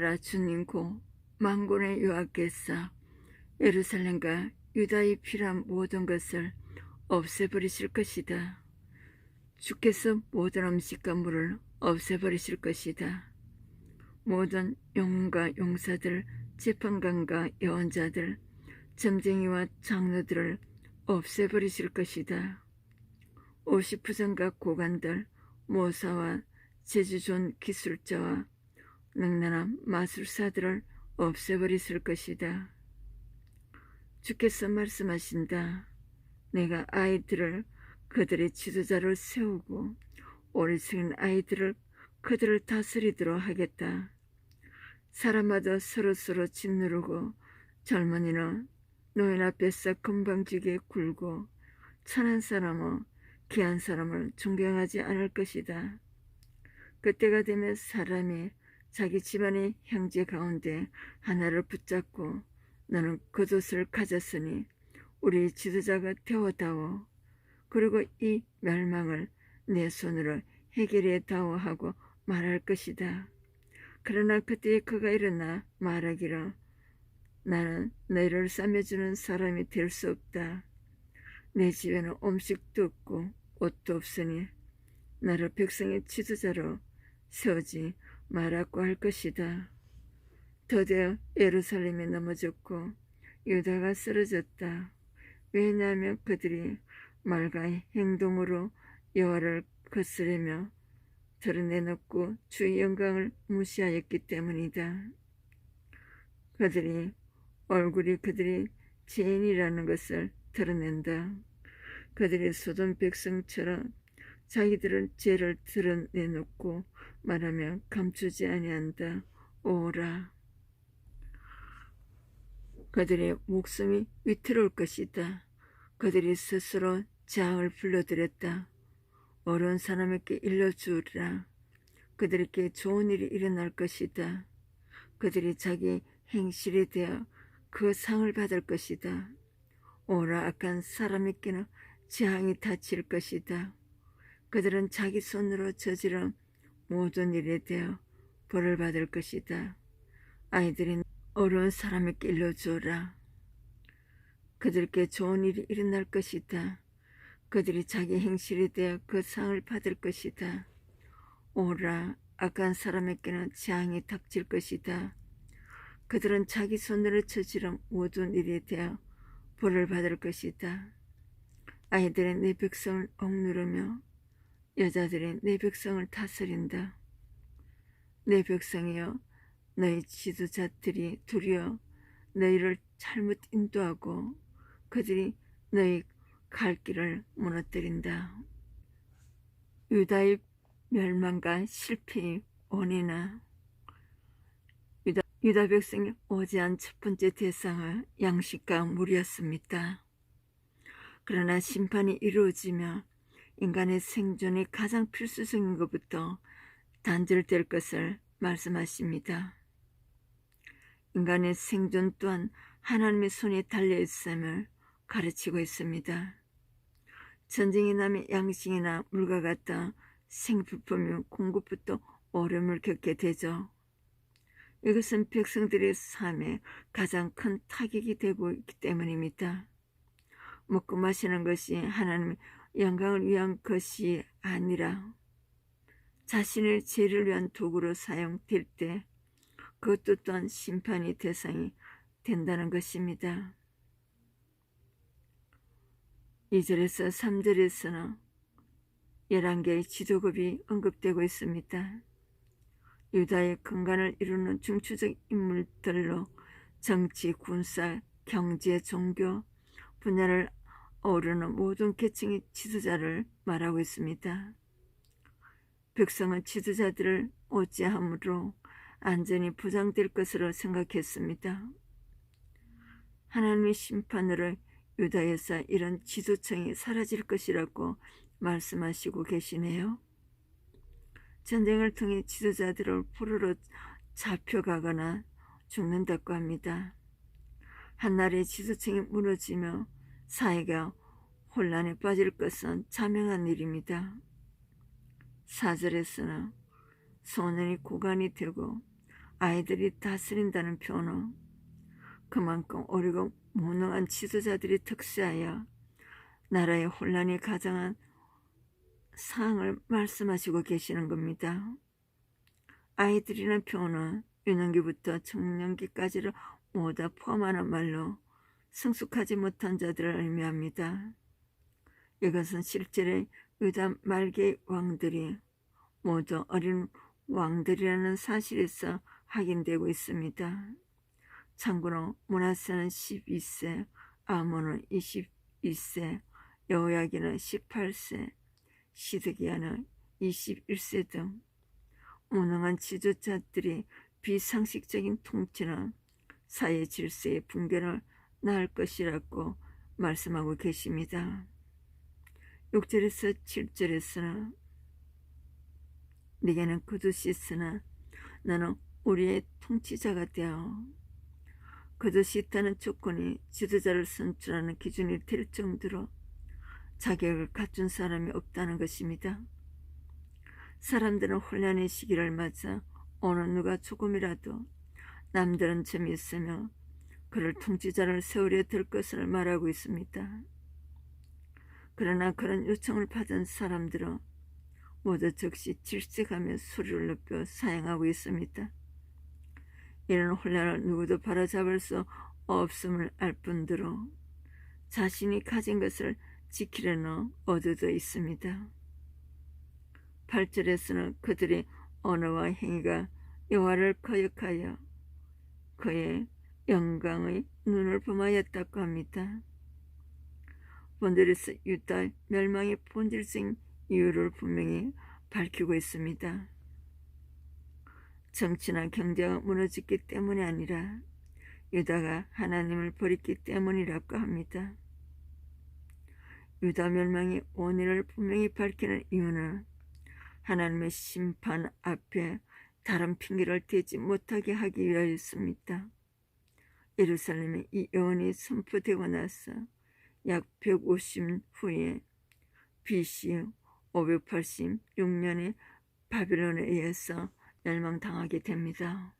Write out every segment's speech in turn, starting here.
나라 주님 고 만군의 여호와께서 예루살렘과 유다의 필요한 모든 것을 없애버리실 것이다. 주께서 모든 음식과 물을 없애버리실 것이다. 모든 영웅과 용사들, 재판관과 예언자들, 점쟁이와 장로들을 없애버리실 것이다. 50부장과 고관들, 모사와 재주 좋은 기술자와 능란한 마술사들을 없애버리실 것이다. 주께서 말씀하신다. 내가 아이들을 그들의 지도자로 세우고 어리석은 아이들을 그들을 다스리도록 하겠다. 사람마다 서로서로 짓누르고 젊은이는 노인 앞에서 건방지게 굴고 천한 사람은 귀한 사람을 존경하지 않을 것이다. 그때가 되면 사람이 자기 집안의 형제 가운데 하나를 붙잡고 너는 겉옷을 가졌으니 우리 지도자가 되어다오. 그리고 이 멸망을 내 손으로 해결해 다오 하고 말할 것이다. 그러나 그때 그가 일어나 말하기를 나는 너희를 싸매주는 사람이 될 수 없다. 내 집에는 음식도 없고 옷도 없으니 나를 백성의 지도자로 세우지 말라고 할 것이다. 드디어 예루살렘이 넘어졌고 유다가 쓰러졌다. 왜냐하면 그들이 말과 행동으로 여호와를 거스르며 드러내놓고 주의 영광을 무시하였기 때문이다. 얼굴이 그들이 죄인이라는 것을 드러낸다. 그들이 소돔 백성처럼 자기들은 죄를 드러내놓고 말하며 감추지 아니한다. 오라. 그들의 목숨이 위태로울 것이다. 그들이 스스로 재앙을 불러들였다. 어려운 사람에게 일러주라. 그들에게 좋은 일이 일어날 것이다. 그들이 자기 행실에 대하여 그 상을 받을 것이다. 오라. 악한 사람에게는 재앙이 닥칠 것이다. 그들은 자기 손으로 저지른 모든 일에 대하여 벌을 받을 것이다. 아이들이 어려운 사람에게 일러주어라. 그들께 좋은 일이 일어날 것이다. 그들이 자기 행실에 대하여 그 상을 받을 것이다. 오라. 악한 사람에게는 재앙이 닥칠 것이다. 그들은 자기 손으로 저지른 모든 일에 대하여 벌을 받을 것이다. 아이들이 내 백성을 억누르며 여자들이 내 백성을 다스린다. 내 백성이여, 너희 지도자들이 두려워 너희를 잘못 인도하고 그들이 너희 갈 길을 무너뜨린다. 유다의 멸망과 실패의 원인은 유다 백성이 오지한 첫 번째 대상은 양식과 물이었습니다. 그러나 심판이 이루어지며 인간의 생존이 가장 필수적인 것부터 단절될 것을 말씀하십니다. 인간의 생존 또한 하나님의 손에 달려있음을 가르치고 있습니다. 전쟁이 나면 양식이나 물과 같은 생필품의 공급부터 어려움을 겪게 되죠. 이것은 백성들의 삶에 가장 큰 타격이 되고 있기 때문입니다. 먹고 마시는 것이 하나님의 영광을 위한 것이 아니라 자신의 죄를 위한 도구로 사용될 때 그것도 또한 심판의 대상이 된다는 것입니다. 2절에서 3절에서는 11개의 지도급이 언급되고 있습니다. 유다의 근간을 이루는 중추적 인물들로 정치, 군사, 경제, 종교 분야를 어우르는 모든 계층의 지도자를 말하고 있습니다. 백성은 지도자들을 어찌함으로 안전이 보장될 것으로 생각했습니다. 하나님의 심판으로 유다에서 이런 지도층이 사라질 것이라고 말씀하시고 계시네요. 전쟁을 통해 지도자들을 포로로 잡혀가거나 죽는다고 합니다. 한나라의 지도층이 무너지며 사회가 혼란에 빠질 것은 자명한 일입니다. 4절에서는 소년이 고관이 되고 아이들이 다스린다는 표현은 그만큼 어리고 무능한 지도자들이 특수하여 나라의 혼란이 가장한 상황을 말씀하시고 계시는 겁니다. 아이들이라는 표현은 유년기부터 청년기까지를 모두 포함하는 말로 성숙하지 못한 자들을 의미합니다. 이것은 실제로 유다 말기의 왕들이 모두 어린 왕들이라는 사실에서 확인되고 있습니다. 참고로 므낫세는 12세, 아몬은 22세, 여호야기는 18세, 시드기야는 21세 등 무능한 지도자들이 비상식적인 통치는 사회 질서의 붕괴를 낳을 것이라고 말씀하고 계십니다. 6절에서 7절에서는 네게는 그릇이 있으나 나는 우리의 통치자가 되어 그릇이 있다는 조건이 지도자를 선출하는 기준이 될 정도로 자격을 갖춘 사람이 없다는 것입니다. 사람들은 혼란의 시기를 맞아 어느 누가 조금이라도 남다른 점이 있으며 그를 통치자를 세우려 들 것을 말하고 있습니다. 그러나 그런 요청을 받은 사람들은 모두 즉시 질색하며 소리를 높여 사양하고 있습니다. 이런 혼란을 누구도 바로잡을 수 없음을 알 뿐더러 자신이 가진 것을 지키려는 의도도 있습니다. 8절에서는 그들의 언어와 행위가 여호와를 거역하여 그의 영광의 눈을 범하였다고 합니다. 본절에서 유다 멸망의 본질적인 이유를 분명히 밝히고 있습니다. 정치나 경제가 무너졌기 때문이 아니라 유다가 하나님을 버렸기 때문이라고 합니다. 유다 멸망의 원인을 분명히 밝히는 이유는 하나님의 심판 앞에 다른 핑계를 대지 못하게 하기 위하였습니다. 예루살렘에 이 예언이 선포되고 나서 약 150년 후에 BC 586년에 바빌론에 의해서 멸망당하게 됩니다.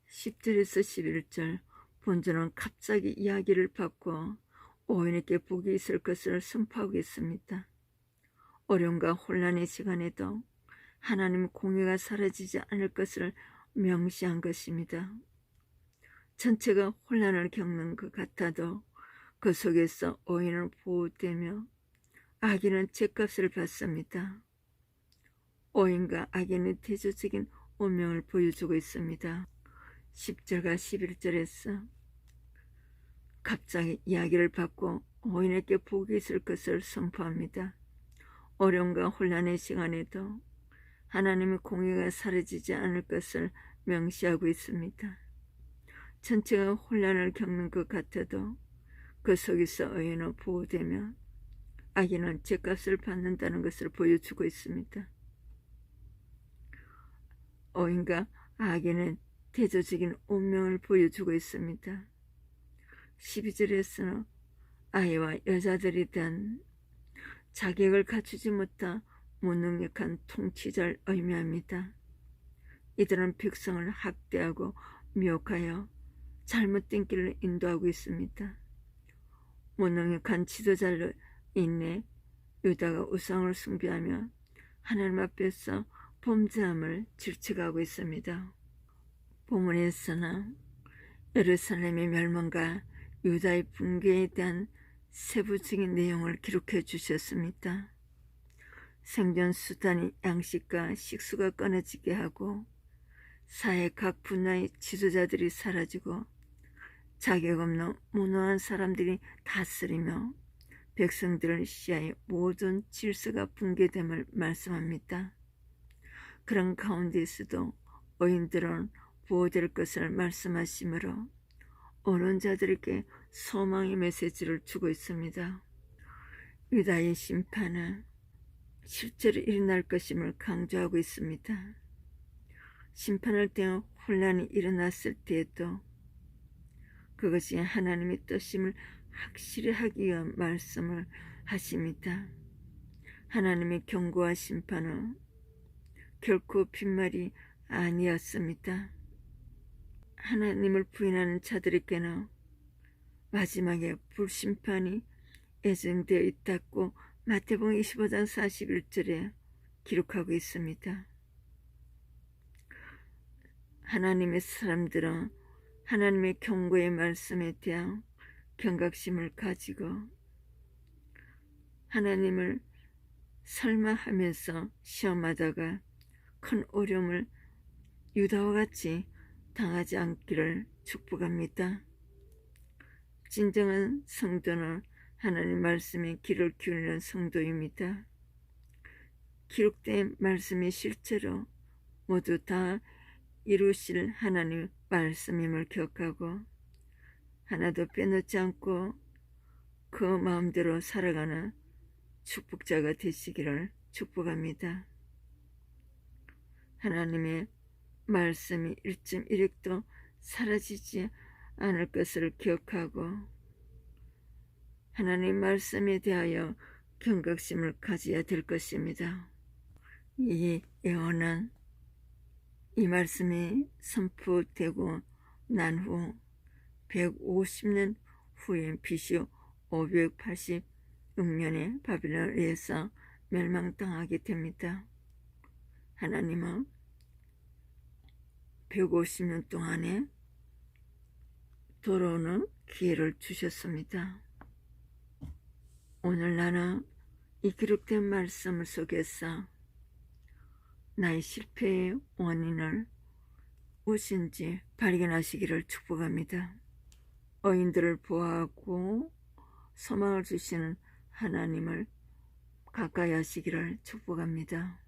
10절에서 11절 본전은 갑자기 이야기를 바꿔 오인에게 복이 있을 것을 선포하고 있습니다. 어려움과 혼란의 시간에도 하나님의 공의가 사라지지 않을 것을 명시한 것입니다. 전체가 혼란을 겪는 것 같아도 그 속에서 오인은 보호되며 악인은 죗값을 받습니다. 오인과 악인의 대조적인 운명을 보여주고 있습니다. 10절과 11절에서 갑자기 이야기를 바꿔 오인에게 복이 있을 것을 선포합니다. 어려움과 혼란의 시간에도 하나님의 공의가 사라지지 않을 것을 명시하고 있습니다. 전체가 혼란을 겪는 것 같아도 그 속에서 의인은 보호되며 악인은 죗값을 받는다는 것을 보여주고 있습니다. 의인과 악인은 대조적인 운명을 보여주고 있습니다. 12절에서는 아이와 여자들에 대한 자격을 갖추지 못한 무능력한 통치자를 의미합니다. 이들은 백성을 학대하고 미혹하여 잘못된 길을 인도하고 있습니다. 무능력한 지도자로 인해 유다가 우상을 숭배하며 하나님 앞에서 범죄함을 질책하고 있습니다. 본문에서는 예루살렘의 멸망과 유다의 붕괴에 대한 세부적인 내용을 기록해 주셨습니다. 생존 수단이 양식과 식수가 끊어지게 하고 사회 각 분야의 지도자들이 사라지고 자격 없는 무능한 사람들이 다스리며 백성들을 시야의 모든 질서가 붕괴됨을 말씀합니다. 그런 가운데서도 의인들은 보호될 것을 말씀하시므로 오는 자들에게 소망의 메시지를 주고 있습니다. 유다의 심판은 실제로 일어날 것임을 강조하고 있습니다. 심판을 통해 혼란이 일어났을 때에도 그것이 하나님의 뜻임을 확실히 하기 위한 말씀을 하십니다. 하나님의 경고와 심판은 결코 빈말이 아니었습니다. 하나님을 부인하는 자들에게는 마지막에 불심판이 예정되어 있다고 마태복음 25장 41절에 기록하고 있습니다. 하나님의 사람들은 하나님의 경고의 말씀에 대한 경각심을 가지고 하나님을 설마하면서 시험하다가 큰 어려움을 유다와 같이 당하지 않기를 축복합니다. 진정한 성도는 하나님 말씀에 귀를 기울이는 성도입니다. 기록된 말씀이 실제로 모두 다 이루실 하나님 말씀임을 기억하고 하나도 빼놓지 않고 그 마음대로 살아가는 축복자가 되시기를 축복합니다. 하나님의 말씀이 1.1핵도 사라지지 않을 것을 기억하고 하나님 말씀에 대하여 경각심을 가져야 될 것입니다. 이 예언은 이 말씀이 선포되고 난 후 150년 후인 BC 586년에 바빌론에 의해서 멸망당하게 됩니다. 하나님은 150년 동안에 돌아오는 기회를 주셨습니다. 오늘 나는 이 기록된 말씀 속에서 나의 실패의 원인을 무엇인지 발견하시기를 축복합니다. 어인들을 보호하고 소망을 주시는 하나님을 가까이 하시기를 축복합니다.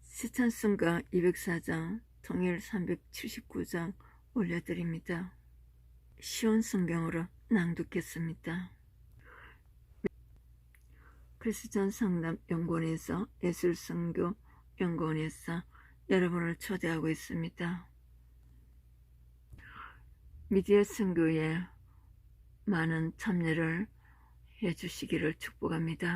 시찬송가 204장, 통일 379장 올려드립니다. 쉬운 성경으로 낭독했습니다. 크리스천 상담 연구원에서 예술선교 연구원에서 여러분을 초대하고 있습니다. 미디어 선교에 많은 참여를 해주시기를 축복합니다.